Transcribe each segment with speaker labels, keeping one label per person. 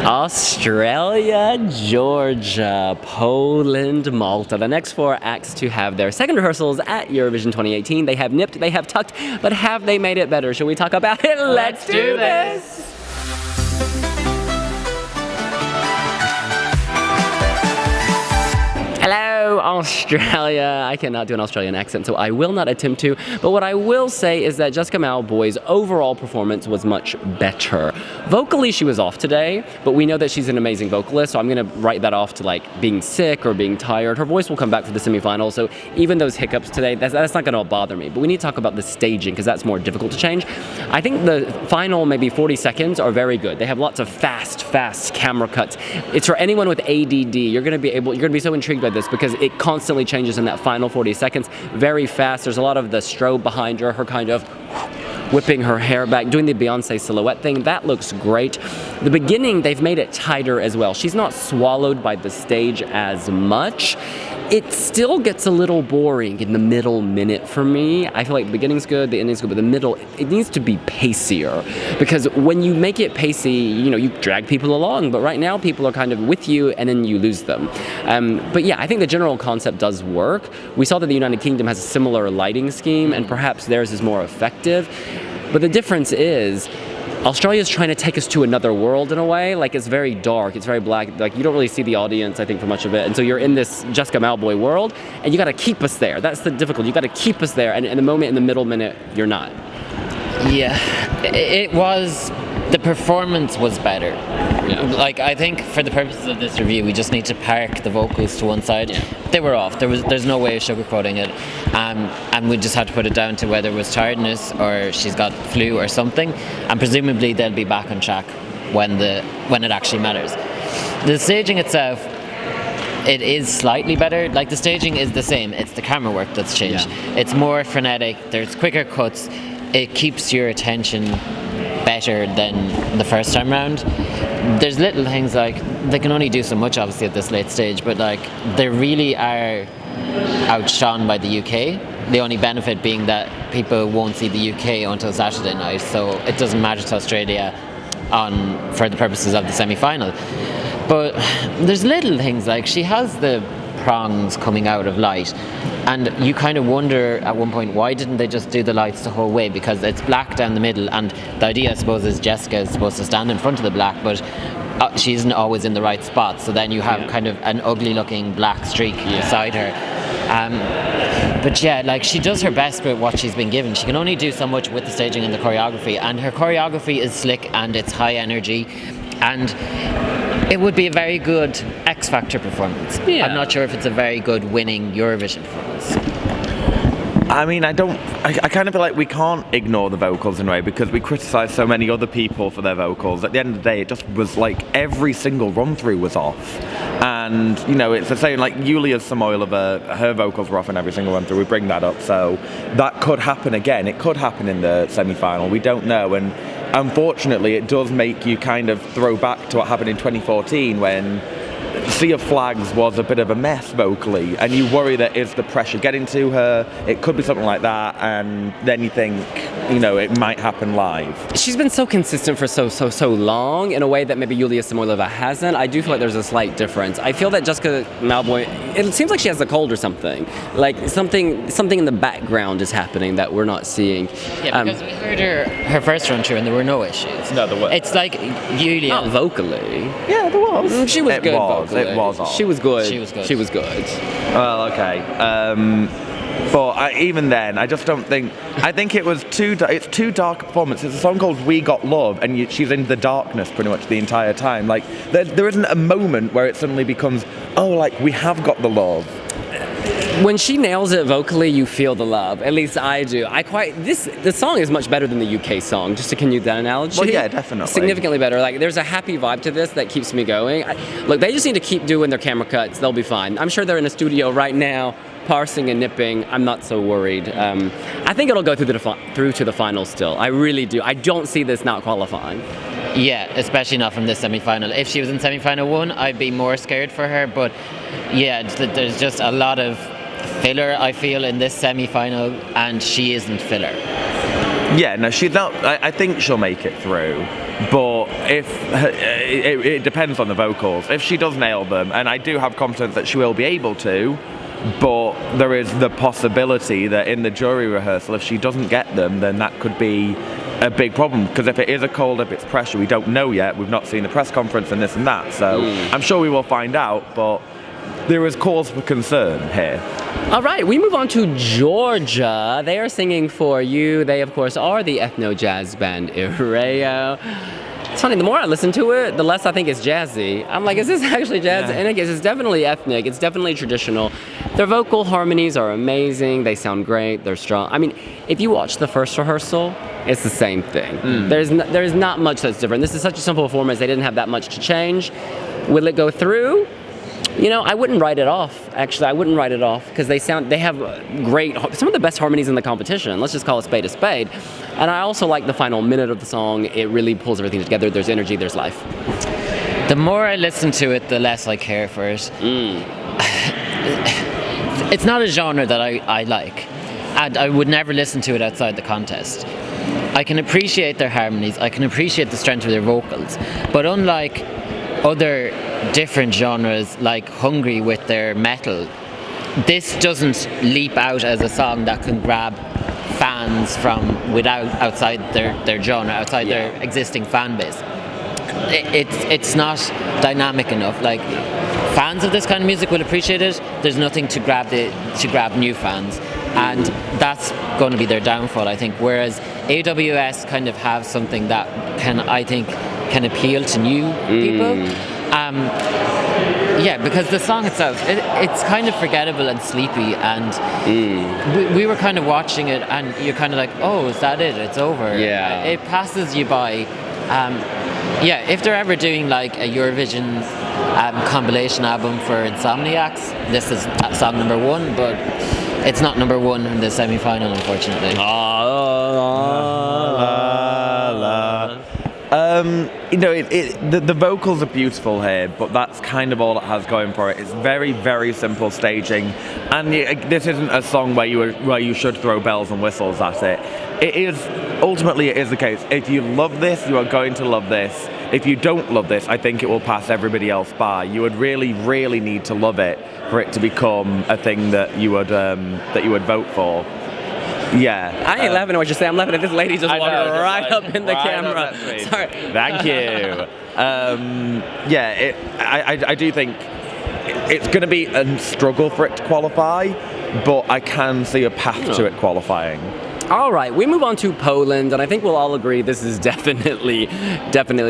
Speaker 1: Australia, Georgia, Poland, Malta. The next 4 acts to have their second rehearsals at Eurovision 2018. They have nipped, they have tucked, but have they made it better? Shall we talk about it? Let's do this! Hello, Australia. I cannot do an Australian accent, so I will not attempt to. But what I will say is that Jessica Mauboy's overall performance was much better. Vocally, she was off today, but we know that she's an amazing vocalist, so I'm going to write that off to like being sick or being tired. Her voice will come back for the semifinals, so even those hiccups today, that's not going to bother me. But we need to talk about the staging, because that's more difficult to change. I think the final maybe 40 seconds are very good. They have lots of fast camera cuts. It's for anyone with ADD. You're going to be so intrigued by this because it constantly changes in that final 40 seconds. Very fast. There's a lot of the strobe behind her kind of whipping her hair back, doing the Beyonce silhouette thing. That looks great. The beginning, they've made it tighter as well. She's not swallowed by the stage as much. It still gets a little boring in the middle minute for me. I feel like the beginning's good, the ending's good, but the middle, it needs to be pacier. Because when you make it pacey, you drag people along, but right now people are kind of with you and then you lose them. But yeah, I think the general concept does work. We saw that the United Kingdom has a similar lighting scheme and perhaps theirs is more effective. But the difference is, Australia's trying to take us to another world in a way. Like, it's very dark, it's very black. Like, you don't really see the audience, I think, for much of it. And so you're in this Jessica Mauboy world, and you got to keep us there. That's the difficulty. You got to keep us there. And in the moment, in the middle minute, you're not.
Speaker 2: Yeah, the performance was better. Yeah. Like, I think for the purposes of this review, we just need to park the vocals to one side. Yeah. They were off. There's no way of sugarcoating it. And we just had to put it down to whether it was tiredness or she's got flu or something. And presumably they'll be back on track when it actually matters. The staging itself, it is slightly better. Like, the staging is the same. It's the camera work that's changed. Yeah. It's more frenetic. There's quicker cuts. It keeps your attention better than the first time round. There's little things like, they can only do so much obviously at this late stage, but like, they really are outshone by the UK. The only benefit being that people won't see the UK until Saturday night, so it doesn't matter to Australia for the purposes of the semi-final. But there's little things like, she has the prongs coming out of light, and you kind of wonder at one point, why didn't they just do the lights the whole way? Because it's black down the middle, and the idea, I suppose, is Jessica is supposed to stand in front of the black, but she isn't always in the right spot, so then you have kind of an ugly looking black streak beside her. But yeah, like, she does her best with what she's been given. She can only do so much with the staging and the choreography, and her choreography is slick and it's high energy, and it would be a very good X Factor performance. Yeah. I'm not sure if it's a very good winning Eurovision performance.
Speaker 3: I mean, I kind of feel like we can't ignore the vocals in a way, because we criticise so many other people for their vocals. At the end of the day, it just was like every single run-through was off. And, it's the same, like Yulia Samoylova, her vocals were off in every single run-through. We bring that up. So that could happen again. It could happen in the semi-final. We don't know. And unfortunately, it does make you kind of throw back to what happened in 2014 when Sea of Flags was a bit of a mess vocally, and you worry that is the pressure getting to her? It could be something like that, and then you think, it might happen live.
Speaker 1: She's been so consistent for so long in a way that maybe Yulia Samoylova hasn't. I do feel like there's a slight difference. I feel that Jessica Mauboy, it seems like she has a cold or something. Like something in the background is happening that we're not seeing.
Speaker 2: Yeah, because we heard her first run through and there were no issues.
Speaker 3: No, there were.
Speaker 2: It's like Yulia.
Speaker 1: Not vocally.
Speaker 3: Yeah, there was.
Speaker 1: She was good vocally.
Speaker 3: It was off.
Speaker 1: She was good.
Speaker 2: She was good.
Speaker 3: Well, okay. But even then, I just don't think. I think it was it's too dark a performance. It's a song called "We Got Love," and she's in the darkness pretty much the entire time. Like, there isn't a moment where it suddenly becomes, oh, like, we have got the love.
Speaker 1: When she nails it vocally, you feel the love. At least I do. The song is much better than the UK song, just to continue that analogy.
Speaker 3: Well, yeah, definitely.
Speaker 1: Significantly better. Like, there's a happy vibe to this that keeps me going. Look, they just need to keep doing their camera cuts. They'll be fine. I'm sure they're in a studio right now, parsing and nipping. I'm not so worried. I think it'll go through to the final still. I really do. I don't see this not qualifying.
Speaker 2: Yeah, especially not from this semi-final. If she was in semi-final 1, I'd be more scared for her. But yeah, there's just a lot of filler, I feel, in this semi-final, and she isn't filler.
Speaker 3: Yeah, no, she's not. I think she'll make it through, but it depends on the vocals. If she does nail them, and I do have confidence that she will be able to, but there is the possibility that in the jury rehearsal, if she doesn't get them, then that could be a big problem. Because if it is a cold, if it's pressure, we don't know yet. We've not seen the press conference and this and that, so I'm sure we will find out. But there is cause for concern here.
Speaker 1: All right, we move on to Georgia. They are singing For You. They, of course, are the Ethno-Jazz Band Iriao. It's funny, the more I listen to it, the less I think it's jazzy. I'm like, is this actually jazz?
Speaker 3: Yeah.
Speaker 1: And I guess it's definitely ethnic. It's definitely traditional. Their vocal harmonies are amazing. They sound great. They're strong. I mean, if you watch the first rehearsal, it's the same thing. There's not much that's different. This is such a simple performance. They didn't have that much to change. Will it go through? You know, I wouldn't write it off. Actually, I wouldn't write it off because they have great, some of the best harmonies in the competition. Let's just call a spade a spade. And I also like the final minute of the song. It really pulls everything together. There's energy, there's life.
Speaker 2: The more I listen to it, the less I care for it. It's not a genre that I like, and I would never listen to it outside the contest. I can appreciate their harmonies. I can appreciate the strength of their vocals. But unlike other different genres like Hungary with their metal, this doesn't leap out as a song that can grab fans from outside their genre, outside their existing fan base. It's not dynamic enough. Like, fans of this kind of music will appreciate it. There's nothing to grab new fans, and that's going to be their downfall, I think. Whereas AWS kind of have something that can appeal to new people. Because the song itself, it's kind of forgettable and sleepy, and we were kind of watching it, and you're kind of like, oh, is that it? It's over.
Speaker 1: Yeah.
Speaker 2: It passes you by. If they're ever doing like a Eurovision compilation album for Insomniacs, this is song number 1, but it's not number 1 in the semi-final, unfortunately.
Speaker 3: The vocals are beautiful here, but that's kind of all it has going for it. It's very, very simple staging, and this isn't a song where you should throw bells and whistles at it. It is the case. If you love this, you are going to love this. If you don't love this, I think it will pass everybody else by. You would really, really need to love it for it to become a thing that you would vote for. Yeah.
Speaker 1: I ain't laughing at what you're saying. I'm laughing at this lady just walking right up in the camera. Sorry.
Speaker 3: Thank you. I do think it's going to be a struggle for it to qualify, but I can see a path to it qualifying.
Speaker 1: All right, we move on to Poland, and I think we'll all agree this is definitely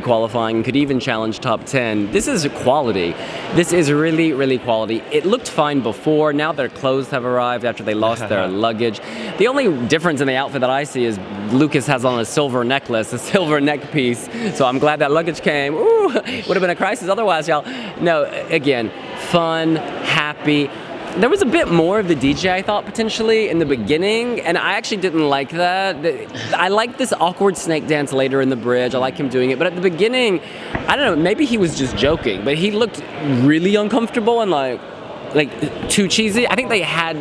Speaker 1: qualifying, could even challenge top 10. This is quality. This is really, really quality. It looked fine before. Now their clothes have arrived after they lost their luggage. The only difference in the outfit that I see is Lukas has on a silver necklace, a silver neck piece. So I'm glad that luggage came. Ooh, would have been a crisis otherwise, y'all. No, again, fun, happy. There was a bit more of the DJ, I thought, potentially, in the beginning, and I actually didn't like that. I liked this awkward snake dance later in the bridge. I like him doing it, but at the beginning, I don't know, maybe he was just joking, but he looked really uncomfortable and like too cheesy. I think they had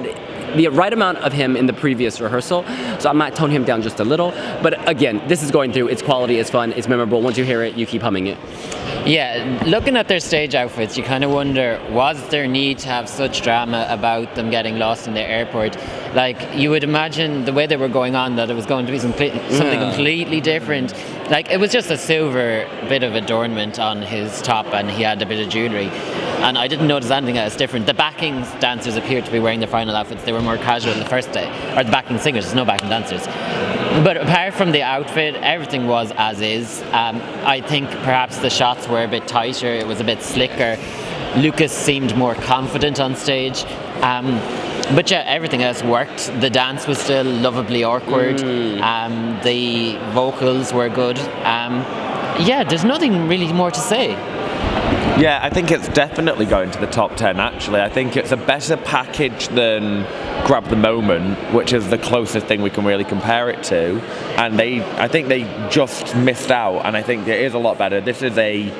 Speaker 1: the right amount of him in the previous rehearsal, so I might tone him down just a little. But again, this is going through. It's quality, it's fun, it's memorable. Once you hear it, you keep humming it.
Speaker 2: Yeah, looking at their stage outfits, you kind of wonder, was there need to have such drama about them getting lost in the airport? Like, you would imagine the way they were going on that it was going to be something completely different. Like, it was just a silver bit of adornment on his top, and he had a bit of jewellery. And I didn't notice anything else different. The backing dancers appeared to be wearing their final outfits. They were more casual the first day. Or the backing singers, there's no backing dancers. But apart from the outfit, everything was as is. I think perhaps the shots were a bit tighter, it was a bit slicker. Lukas seemed more confident on stage. But yeah, everything else worked. The dance was still lovably awkward. The vocals were good. There's nothing really more to say.
Speaker 3: Yeah, I think it's definitely going to the top 10, actually. I think it's a better package than Grab the Moment, which is the closest thing we can really compare it to. And I think they just missed out, and I think it is a lot better. This is a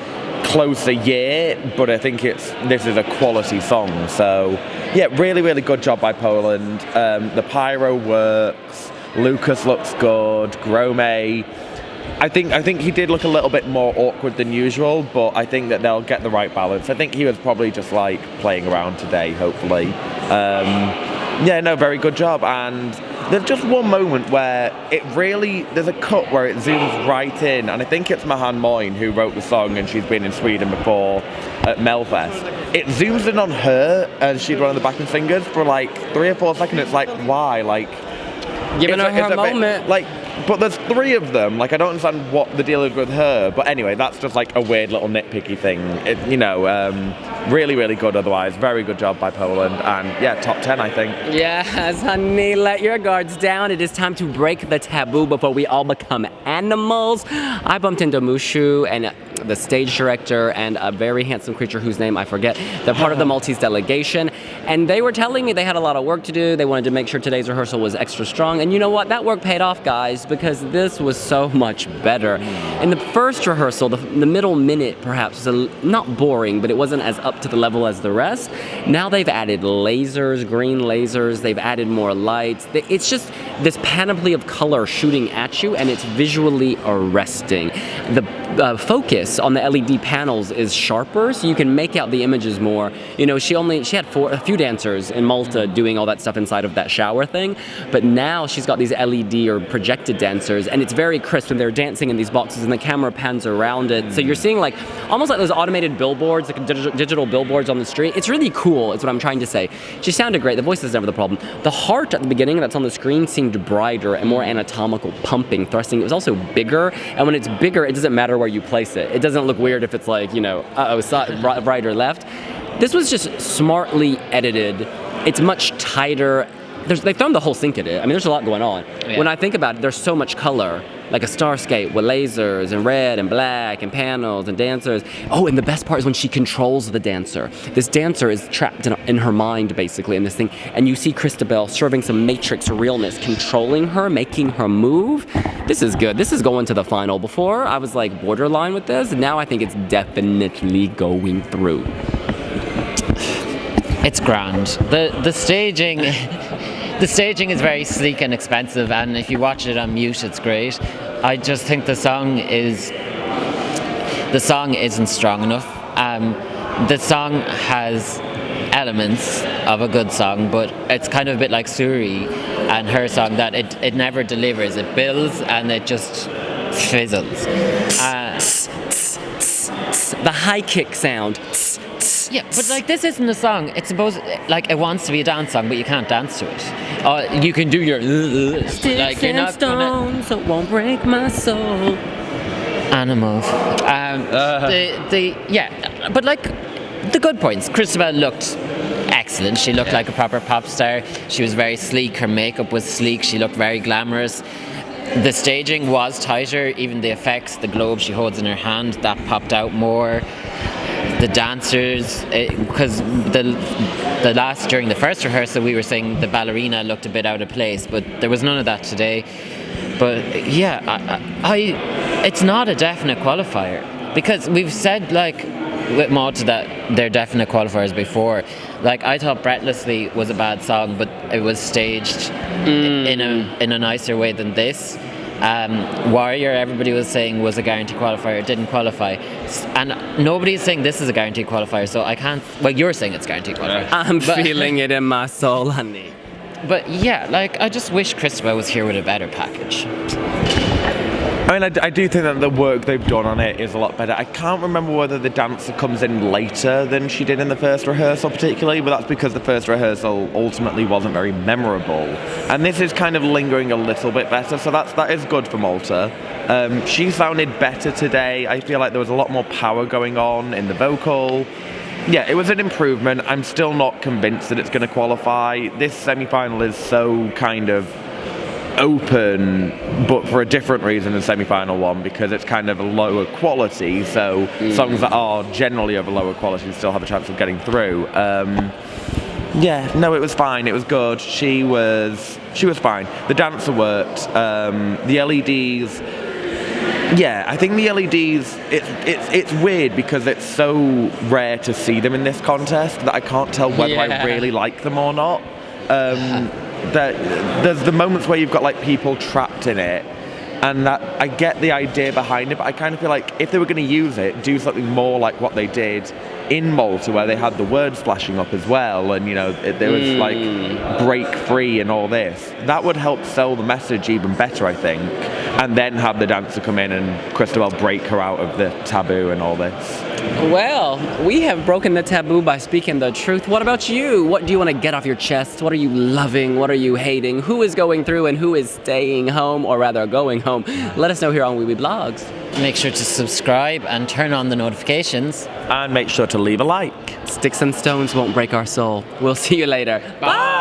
Speaker 3: closer year, but I think this is a quality song. So, yeah, really, really good job by Poland. The pyro works. Lukas looks good. Gromee. I think he did look a little bit more awkward than usual, but I think that they'll get the right balance. I think he was probably just like playing around today, hopefully. Very good job. And there's just one moment where there's a cut where it zooms right in, and I think it's Mahan Moyne who wrote the song, and she's been in Sweden before at Melfest. It zooms in on her, and she'd one of the backing singers for like 3 or 4 seconds. It's like, why? Like,
Speaker 1: giving her her moment.
Speaker 3: But there's 3 of them. Like, I don't understand what the deal is with her. But anyway, that's just like a weird little nitpicky thing. Really, really good otherwise. Very good job by Poland. And yeah, top 10, I think.
Speaker 1: Yes, honey, let your guards down. It is time to break the taboo before we all become animals. I bumped into Mushu and the stage director and a very handsome creature whose name I forget. They're part of the Maltese delegation. And they were telling me they had a lot of work to do. They wanted to make sure today's rehearsal was extra strong. And you know what? That work paid off, guys, because this was so much better. In the first rehearsal, the middle minute perhaps was not boring, but it wasn't as up to the level as the rest. Now they've added lasers, green lasers. They've added more lights. It's just this panoply of color shooting at you, and it's visually arresting. The focus on the LED panels is sharper, so you can make out the images more. You know, she had a few dancers in Malta doing all that stuff inside of that shower thing, but now she's got these LED or projected dancers, and it's very crisp, and they're dancing in these boxes, and the camera pans around it. So you're seeing like almost like those automated billboards, like digital billboards on the street. It's really cool, is what I'm trying to say. She sounded great. The voice is never the problem. The heart at the beginning that's on the screen seemed brighter and more anatomical, pumping, thrusting. It was also bigger, and when it's bigger, it doesn't matter where you place it. It doesn't look weird if it's like, right or left. This was just smartly edited. It's much tighter. They've thrown the whole sink at it. I mean, there's a lot going on. Yeah. When I think about it, there's so much color, like a starscape with lasers and red and black and panels and dancers. Oh, and the best part is when she controls the dancer. This dancer is trapped in her mind, basically, in this thing. And you see Christabelle serving some matrix realness, controlling her, making her move. This is good. This is going to the final. Before, I was like borderline with this. And now I think it's definitely going through.
Speaker 2: It's grand. The staging... The staging is very sleek and expensive, and if you watch it on mute, it's great. I just think the song isn't strong enough. The song has elements of a good song, but it's kind of a bit like Suri and her song, that it never delivers. It builds and it just fizzles.
Speaker 1: The high kick sound.
Speaker 2: Yeah, but like this isn't a song. It's supposed it wants to be a dance song, but you can't dance to it. You can do your
Speaker 1: sticks
Speaker 2: you're not
Speaker 1: stones, so it won't break my soul.
Speaker 2: Animals. But like the good points. Christabelle looked excellent. She looked like a proper pop star. She was very sleek. Her makeup was sleek. She looked very glamorous. The staging was tighter. Even the effects, the globe she holds in her hand, that popped out more. The dancers, because during the first rehearsal we were saying the ballerina looked a bit out of place, but there was none of that today. But yeah, it's not a definite qualifier, because we've said like with Malta that they're definite qualifiers before. Like I thought Breathlessly was a bad song, but it was staged in a nicer way than this. Warrior, everybody was saying was a guaranteed qualifier. It didn't qualify, and nobody's saying this is a guaranteed qualifier. So I can't. Well, you're saying it's guaranteed qualifier.
Speaker 1: I'm feeling it in my soul, honey.
Speaker 2: But yeah, like I just wish Christabelle was here with a better package.
Speaker 3: I mean, I do think that the work they've done on it is a lot better. I can't remember whether the dancer comes in later than she did in the first rehearsal particularly, but that's because the first rehearsal ultimately wasn't very memorable. And this is kind of lingering a little bit better, so that is good for Malta. She sounded better today. I feel like there was a lot more power going on in the vocal. Yeah, it was an improvement. I'm still not convinced that it's going to qualify. This semi-final is so kind of open, but for a different reason than semi-final one, because it's kind of a lower quality, so songs that are generally of a lower quality still have a chance of getting through. It was fine. It was good. She was fine. The dancer worked. The LEDs. Yeah, I think the LEDs. It's weird because it's so rare to see them in this contest that I can't tell whether I really like them or not. there's the moments where you've got like people trapped in it, and that I get the idea behind it, but I kind of feel like if they were going to use it, do something more like what they did in Malta, where they had the words flashing up as well, and there was like break free and all this. That would help sell the message even better, I think. And then have the dancer come in and Christabelle break her out of the taboo and all this.
Speaker 1: Well, we have broken the taboo by speaking the truth. What about you? What do you want to get off your chest? What are you loving? What are you hating? Who is going through and who is staying home, or rather going home? Let us know here on wiwibloggs.
Speaker 2: Make sure to subscribe and turn on the notifications.
Speaker 3: And make sure to leave a like.
Speaker 1: Sticks and stones won't break our soul. We'll see you later. Bye!